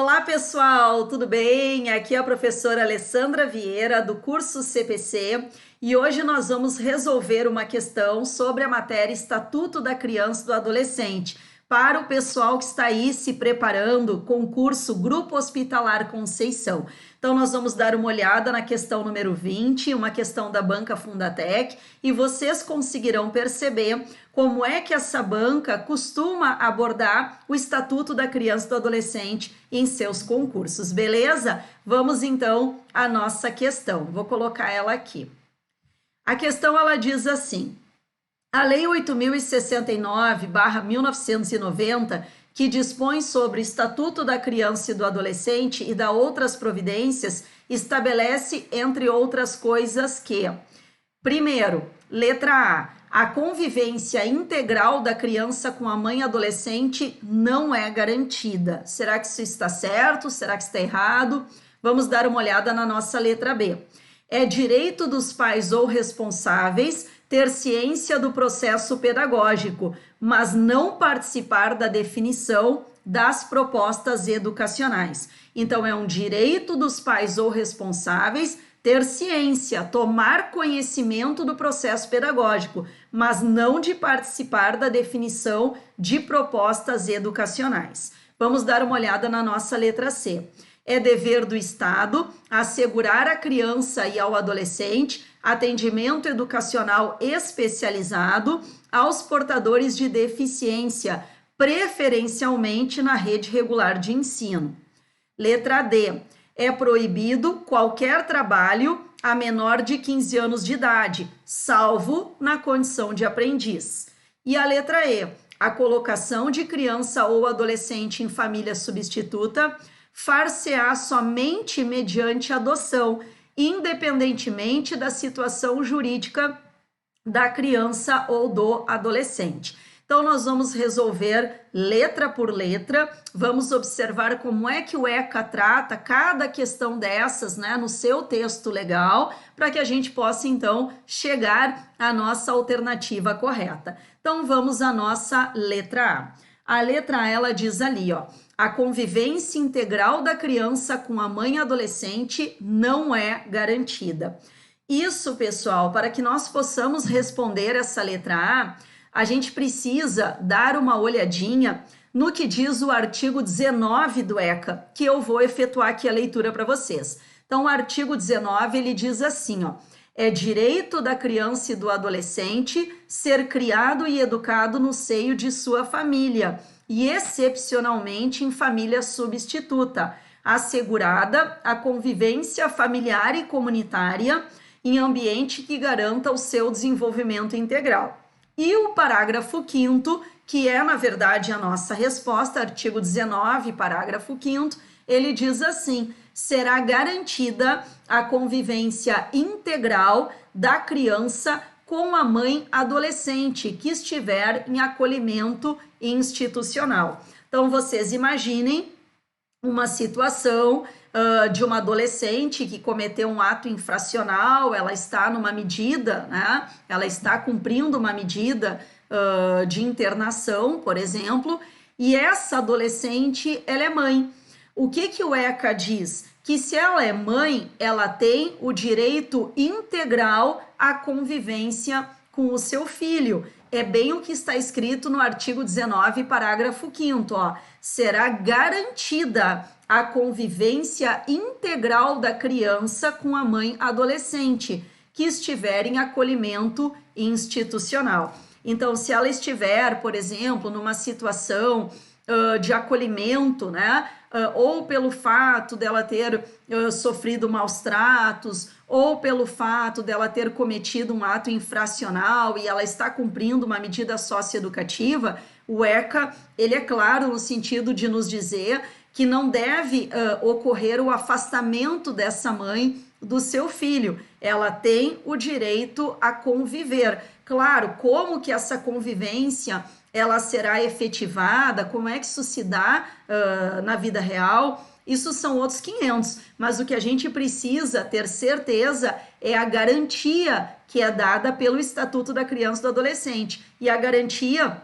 Olá pessoal, tudo bem? Aqui é a professora Alessandra Vieira do curso CPC e hoje nós vamos resolver uma questão sobre a matéria Estatuto da Criança e do Adolescente para o pessoal que está aí se preparando, concurso Grupo Hospitalar Conceição. Então nós vamos dar uma olhada na questão número 20, uma questão da banca Fundatec, e vocês conseguirão perceber como é que essa banca costuma abordar o Estatuto da Criança e do Adolescente em seus concursos, beleza? Vamos então à nossa questão. Vou colocar ela aqui. A questão ela diz assim: a Lei 8.069/1990, que dispõe sobre o Estatuto da Criança e do Adolescente e da outras providências, estabelece, entre outras coisas, que, primeiro, letra A convivência integral da criança com a mãe adolescente não é garantida. Será que isso está certo? Será que está errado? Vamos dar uma olhada na nossa letra B. É direito dos pais ou responsáveis ter ciência do processo pedagógico, mas não participar da definição das propostas educacionais. Então, é um direito dos pais ou responsáveis ter ciência, tomar conhecimento do processo pedagógico, mas não de participar da definição de propostas educacionais. Vamos dar uma olhada na nossa letra C. É dever do Estado assegurar à criança e ao adolescente atendimento educacional especializado aos portadores de deficiência, preferencialmente na rede regular de ensino. Letra D. É proibido qualquer trabalho a menor de 15 anos de idade, salvo na condição de aprendiz. E a letra E. A colocação de criança ou adolescente em família substituta far-se-á somente mediante adoção, independentemente da situação jurídica da criança ou do adolescente. Então, nós vamos resolver letra por letra, vamos observar como é que o ECA trata cada questão dessas, né, no seu texto legal, para que a gente possa, então, chegar à nossa alternativa correta. Então, vamos à nossa letra A. A letra A, ela diz ali, ó, a convivência integral da criança com a mãe adolescente não é garantida. Isso, pessoal, para que nós possamos responder essa letra A gente precisa dar uma olhadinha no que diz o artigo 19 do ECA, que eu vou efetuar aqui a leitura para vocês. Então, o artigo 19, ele diz assim, ó, é direito da criança e do adolescente ser criado e educado no seio de sua família, e excepcionalmente em família substituta, assegurada a convivência familiar e comunitária em ambiente que garanta o seu desenvolvimento integral. E o parágrafo 5º, que é, na verdade, a nossa resposta, artigo 19, parágrafo 5º, ele diz assim: será garantida a convivência integral da criança com a mãe adolescente que estiver em acolhimento institucional. Então, vocês imaginem uma situação de uma adolescente que cometeu um ato infracional, ela está numa medida, né? Ela está cumprindo uma medida de internação, por exemplo, e essa adolescente, ela é mãe. O que o ECA diz? Que se ela é mãe, ela tem o direito integral à convivência com o seu filho. É bem o que está escrito no artigo 19, parágrafo 5º, ó. Será garantida a convivência integral da criança com a mãe adolescente que estiver em acolhimento institucional. Então, se ela estiver, por exemplo, numa situação de acolhimento, né? Ou pelo fato dela ter sofrido maus tratos, ou pelo fato dela ter cometido um ato infracional e ela está cumprindo uma medida socioeducativa, o ECA, ele é claro no sentido de nos dizer que não deve ocorrer o afastamento dessa mãe do seu filho. Ela tem o direito a conviver. Claro, como que essa convivência ela será efetivada, como é que isso se dá na vida real, isso são outros 500, mas o que a gente precisa ter certeza é a garantia que é dada pelo Estatuto da Criança e do Adolescente, e a garantia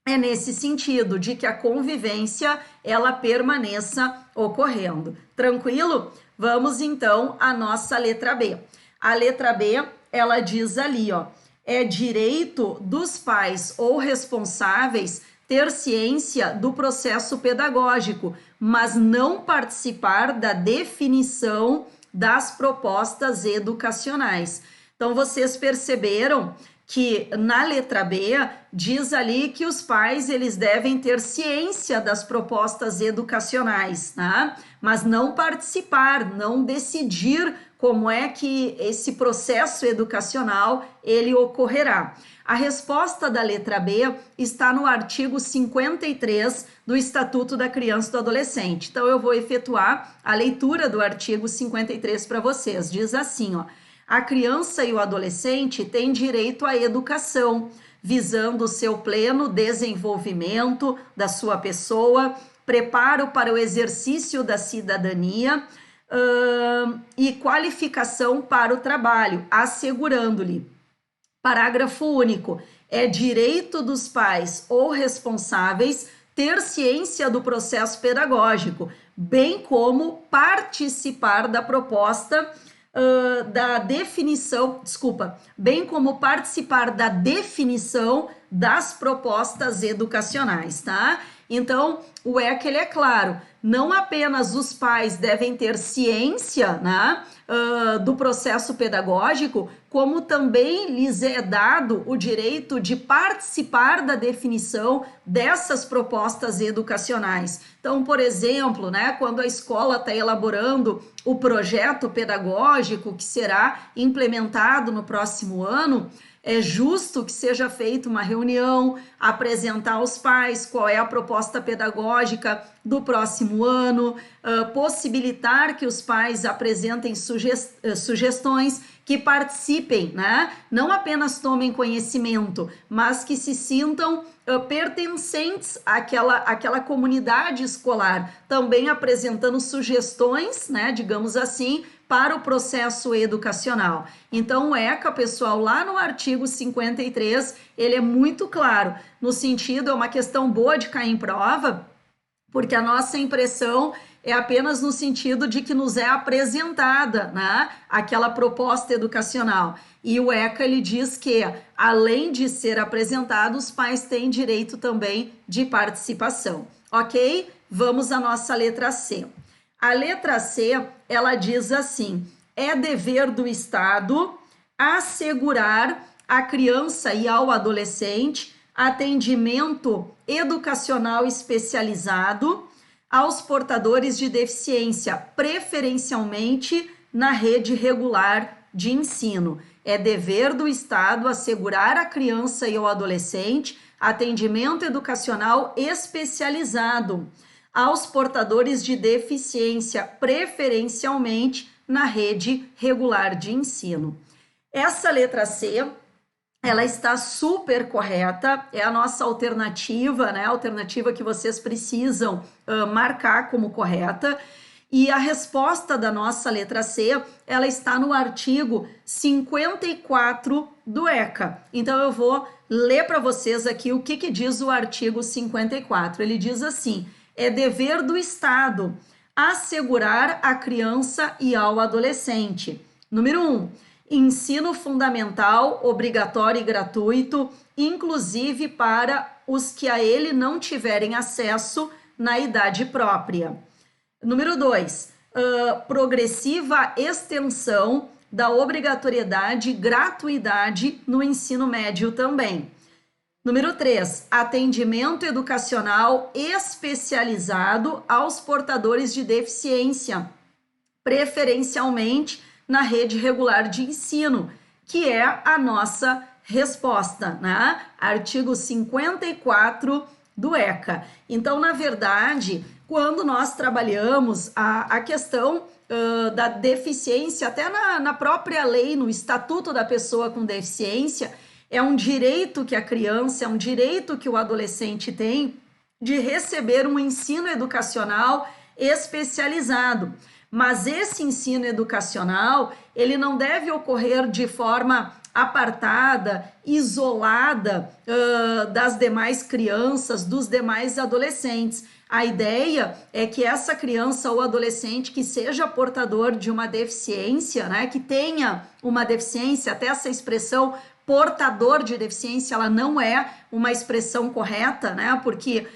é nesse sentido, de que a convivência ela permaneça ocorrendo. Tranquilo? Vamos então à nossa letra B. A letra B, ela diz ali, ó, é direito dos pais ou responsáveis ter ciência do processo pedagógico, mas não participar da definição das propostas educacionais. Então, vocês perceberam que na letra B diz ali que os pais eles devem ter ciência das propostas educacionais, tá? Mas não participar, não decidir como é que esse processo educacional ele ocorrerá. A resposta da letra B está no artigo 53 do Estatuto da Criança e do Adolescente. Então eu vou efetuar a leitura do artigo 53 para vocês. Diz assim, ó: a criança e o adolescente têm direito à educação, visando o seu pleno desenvolvimento da sua pessoa, preparo para o exercício da cidadania e qualificação para o trabalho, assegurando-lhe. Parágrafo único. É direito dos pais ou responsáveis ter ciência do processo pedagógico, bem como participar da proposta da definição, bem como participar da definição das propostas educacionais, tá? Então, o ECA, ele é claro, não apenas os pais devem ter ciência, né, do processo pedagógico, como também lhes é dado o direito de participar da definição dessas propostas educacionais. Então, por exemplo, né, quando a escola está elaborando o projeto pedagógico que será implementado no próximo ano, é justo que seja feita uma reunião, apresentar aos pais qual é a proposta pedagógica do próximo ano, possibilitar que os pais apresentem sugestões, que participem, né? Não apenas tomem conhecimento, mas que se sintam pertencentes àquela comunidade escolar, também apresentando sugestões, né, digamos assim, para o processo educacional. Então, o ECA, pessoal, lá no artigo 53, ele é muito claro, no sentido, é uma questão boa de cair em prova, porque a nossa impressão é apenas no sentido de que nos é apresentada, né, aquela proposta educacional. E o ECA, ele diz que, além de ser apresentado, os pais têm direito também de participação. Ok? Vamos à nossa letra C. A letra C, ela diz assim: é dever do Estado assegurar à criança e ao adolescente atendimento educacional especializado aos portadores de deficiência, preferencialmente na rede regular de ensino. É dever do Estado assegurar à criança e ao adolescente atendimento educacional especializado aos portadores de deficiência, preferencialmente na rede regular de ensino. Essa letra C, ela está super correta, é a nossa alternativa, né? A alternativa que vocês precisam marcar como correta. E a resposta da nossa letra C, ela está no artigo 54 do ECA. Então, eu vou ler para vocês aqui o que diz o artigo 54. Ele diz assim: é dever do Estado assegurar à criança e ao adolescente. Número 1, ensino fundamental, obrigatório e gratuito, inclusive para os que a ele não tiverem acesso na idade própria. Número 2, progressiva extensão da obrigatoriedade e gratuidade no ensino médio também. Número 3, atendimento educacional especializado aos portadores de deficiência, preferencialmente na rede regular de ensino, que é a nossa resposta, né? Artigo 54 do ECA. Então, na verdade, quando nós trabalhamos a questão da deficiência, até na própria lei, no Estatuto da Pessoa com Deficiência, é um direito que a criança, é um direito que o adolescente tem de receber um ensino educacional especializado. mas esse ensino educacional, ele não deve ocorrer de forma apartada, isolada das demais crianças, dos demais adolescentes. A ideia é que essa criança ou adolescente que seja portador de uma deficiência, né, que tenha uma deficiência, até essa expressão portador de deficiência, ela não é uma expressão correta, né, porque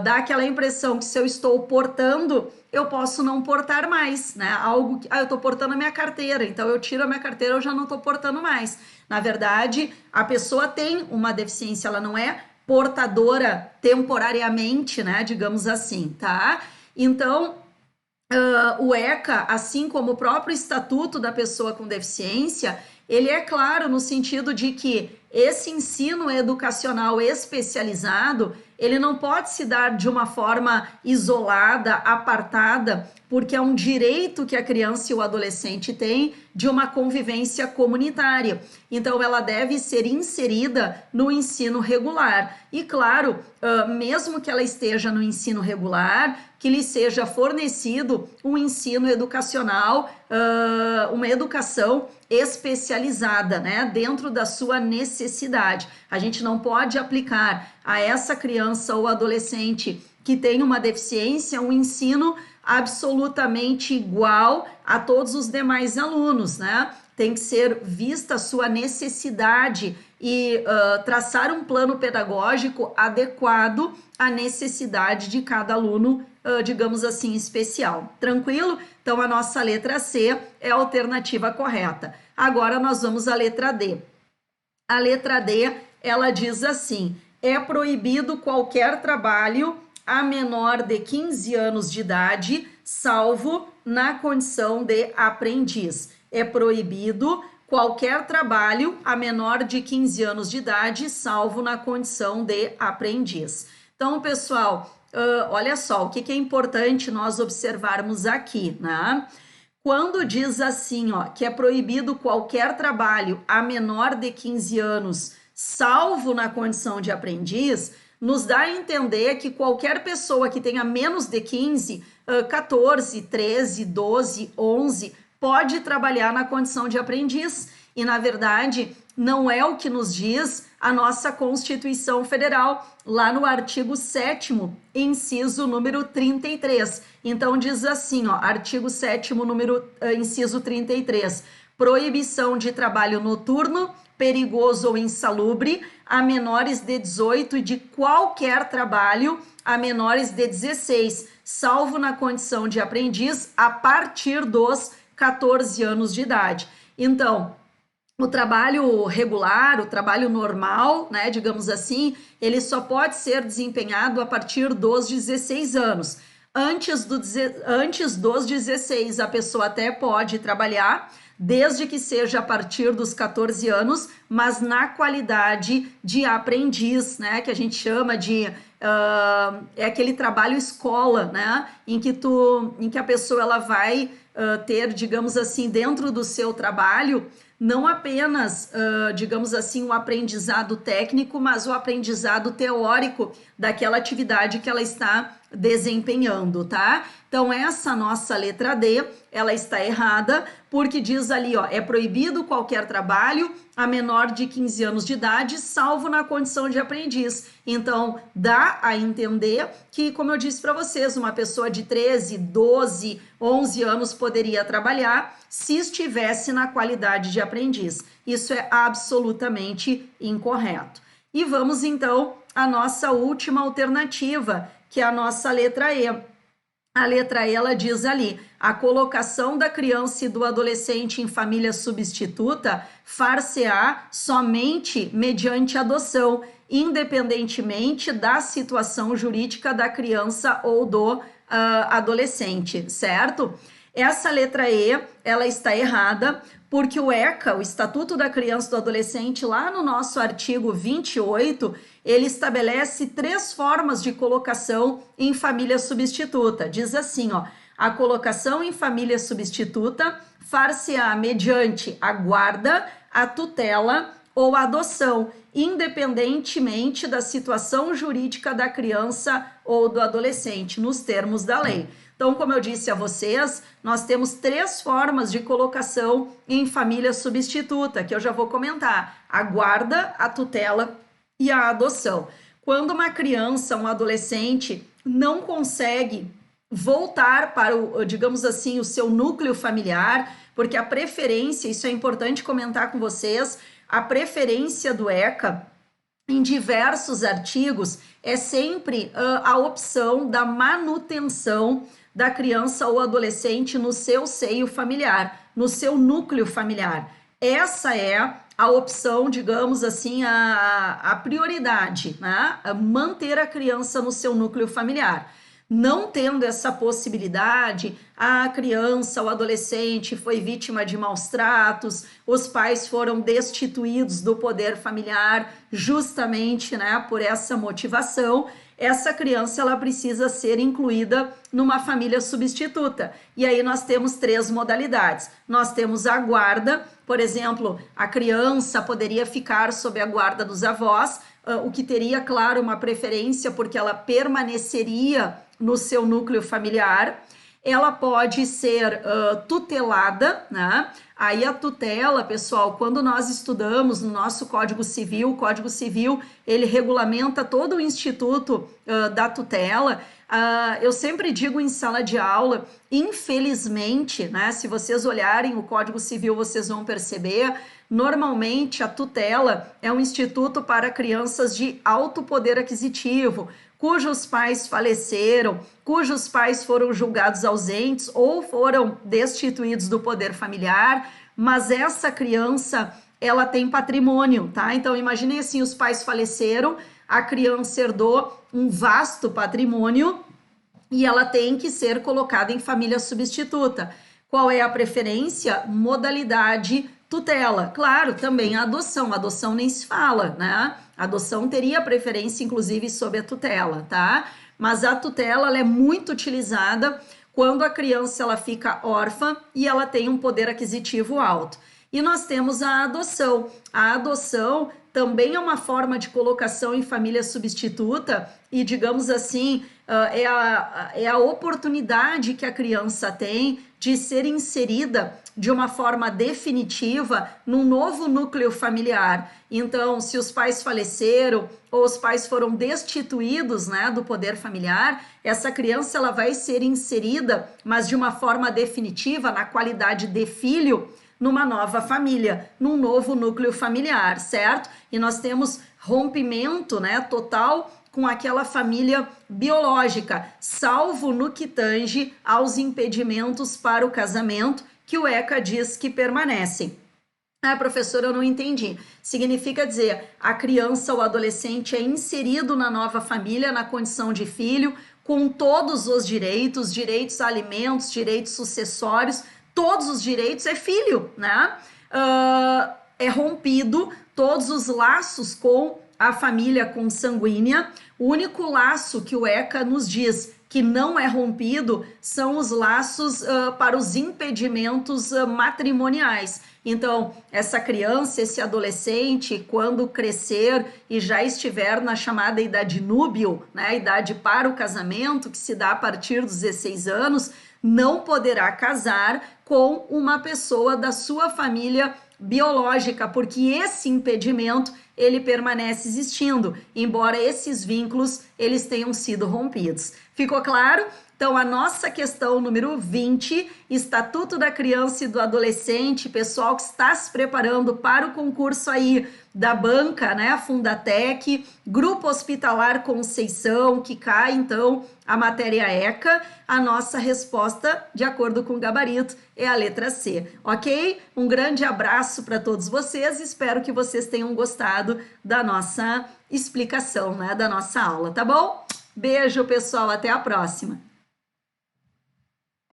dá aquela impressão que se eu estou portando, eu posso não portar mais, né? Algo que, eu tô portando a minha carteira, então eu tiro a minha carteira, eu já não tô portando mais. Na verdade, a pessoa tem uma deficiência, ela não é portadora temporariamente, né? Digamos assim, tá? Então, o ECA, assim como o próprio Estatuto da Pessoa com Deficiência, ele é claro no sentido de que esse ensino educacional especializado, ele não pode se dar de uma forma isolada, apartada, porque é um direito que a criança e o adolescente têm de uma convivência comunitária. Então, ela deve ser inserida no ensino regular. E, claro, mesmo que ela esteja no ensino regular, que lhe seja fornecido um ensino educacional, uma educação especializada, né, dentro da sua necessidade. A gente não pode aplicar a essa criança ou adolescente que tem uma deficiência um ensino absolutamente igual a todos os demais alunos, né? Tem que ser vista a sua necessidade e traçar um plano pedagógico adequado à necessidade de cada aluno, digamos assim, especial. Tranquilo? Então, a nossa letra C é a alternativa correta. Agora, nós vamos à letra D. A letra D, ela diz assim, é proibido qualquer trabalho a menor de 15 anos de idade, salvo na condição de aprendiz. É proibido qualquer trabalho a menor de 15 anos de idade, salvo na condição de aprendiz. Então, pessoal, olha só, o que é importante nós observarmos aqui, né? Quando diz assim, ó, que é proibido qualquer trabalho a menor de 15 anos, salvo na condição de aprendiz, nos dá a entender que qualquer pessoa que tenha menos de 15, 14, 13, 12, 11, pode trabalhar na condição de aprendiz. E, na verdade, não é o que nos diz a nossa Constituição Federal, lá no artigo 7º, inciso número 33. Então, diz assim, ó, artigo 7º, inciso 33, proibição de trabalho noturno, perigoso ou insalubre, a menores de 18 e de qualquer trabalho a menores de 16, salvo na condição de aprendiz a partir dos 14 anos de idade. Então, o trabalho regular, o trabalho normal, né, digamos assim, ele só pode ser desempenhado a partir dos 16 anos. Antes dos 16, a pessoa até pode trabalhar, desde que seja a partir dos 14 anos, mas na qualidade de aprendiz, né, que a gente chama de é aquele trabalho escola, né, em que a pessoa ela vai ter, digamos assim, dentro do seu trabalho, não apenas, digamos assim, o aprendizado técnico, mas o aprendizado teórico daquela atividade que ela está desempenhando, tá? Então, essa nossa letra D, ela está errada, porque diz ali, ó, é proibido qualquer trabalho a menor de 15 anos de idade, salvo na condição de aprendiz. Então, dá a entender que, como eu disse para vocês, uma pessoa de 13, 12, 11 anos poderia trabalhar se estivesse na qualidade de aprendiz. Isso é absolutamente incorreto. E vamos, então, à nossa última alternativa, que é a nossa letra E. A letra E, ela diz ali, a colocação da criança e do adolescente em família substituta far-se-á somente mediante adoção, independentemente da situação jurídica da criança ou do adolescente, certo? Essa letra E, ela está errada, porque o ECA, o Estatuto da Criança e do Adolescente, lá no nosso artigo 28, ele estabelece 3 formas de colocação em família substituta. Diz assim, ó, a colocação em família substituta far-se-á mediante a guarda, a tutela ou a adoção, independentemente da situação jurídica da criança ou do adolescente, nos termos da lei. Então, como eu disse a vocês, nós temos 3 formas de colocação em família substituta, que eu já vou comentar: a guarda, a tutela e a adoção. Quando uma criança, um adolescente, não consegue voltar para o, digamos assim, o seu núcleo familiar, porque a preferência, isso é importante comentar com vocês, a preferência do ECA em diversos artigos é sempre a opção da manutenção da criança ou adolescente no seu seio familiar, no seu núcleo familiar. Essa é a opção, digamos assim, a prioridade, né? Manter a criança no seu núcleo familiar. Não tendo essa possibilidade, a criança, o adolescente foi vítima de maus tratos, os pais foram destituídos do poder familiar justamente, né, por essa motivação, essa criança ela precisa ser incluída numa família substituta. E aí nós temos 3 modalidades. Nós temos a guarda, por exemplo, a criança poderia ficar sob a guarda dos avós, o que teria, claro, uma preferência porque ela permaneceria no seu núcleo familiar. Ela pode ser tutelada, né? Aí a tutela, pessoal, quando nós estudamos no nosso Código Civil, o Código Civil, ele regulamenta todo o instituto da tutela. Eu sempre digo em sala de aula, infelizmente, né? Se vocês olharem o Código Civil, vocês vão perceber, normalmente a tutela é um instituto para crianças de alto poder aquisitivo, cujos pais faleceram, cujos pais foram julgados ausentes ou foram destituídos do poder familiar, mas essa criança, ela tem patrimônio, tá? Então, imaginem assim, os pais faleceram, a criança herdou um vasto patrimônio e ela tem que ser colocada em família substituta. Qual é a preferência? Modalidade tutela. Claro, também a adoção nem se fala, né? A adoção teria preferência, inclusive, sobre a tutela, tá? Mas a tutela, ela é muito utilizada quando a criança, ela fica órfã e ela tem um poder aquisitivo alto. E nós temos a adoção. A adoção também é uma forma de colocação em família substituta e, digamos assim, é a oportunidade que a criança tem de ser inserida de uma forma definitiva num novo núcleo familiar. Então, se os pais faleceram ou os pais foram destituídos, né, do poder familiar, essa criança ela vai ser inserida, mas de uma forma definitiva, na qualidade de filho, numa nova família, num novo núcleo familiar, certo? E nós temos rompimento, né, total com aquela família biológica, salvo no que tange aos impedimentos para o casamento, que o ECA diz que permanecem. Ah, professora, eu não entendi. Significa dizer, a criança ou adolescente é inserido na nova família, na condição de filho, com todos os direitos, direitos a alimentos, direitos sucessórios, todos os direitos, é filho, né? É rompido todos os laços com a família consanguínea. O único laço que o ECA nos diz que não é rompido são os laços para os impedimentos matrimoniais. Então, essa criança, esse adolescente, quando crescer e já estiver na chamada idade núbil, né, idade para o casamento, que se dá a partir dos 16 anos, não poderá casar com uma pessoa da sua família biológica, porque esse impedimento ele permanece existindo, embora esses vínculos eles tenham sido rompidos. Ficou claro? Então, a nossa questão número 20, Estatuto da Criança e do Adolescente, pessoal que está se preparando para o concurso aí da banca, né, Fundatec, Grupo Hospitalar Conceição, que cai, então, a matéria ECA, a nossa resposta, de acordo com o gabarito, é a letra C, ok? Um grande abraço para todos vocês, espero que vocês tenham gostado da nossa explicação, né, da nossa aula, tá bom? Beijo, pessoal, até a próxima!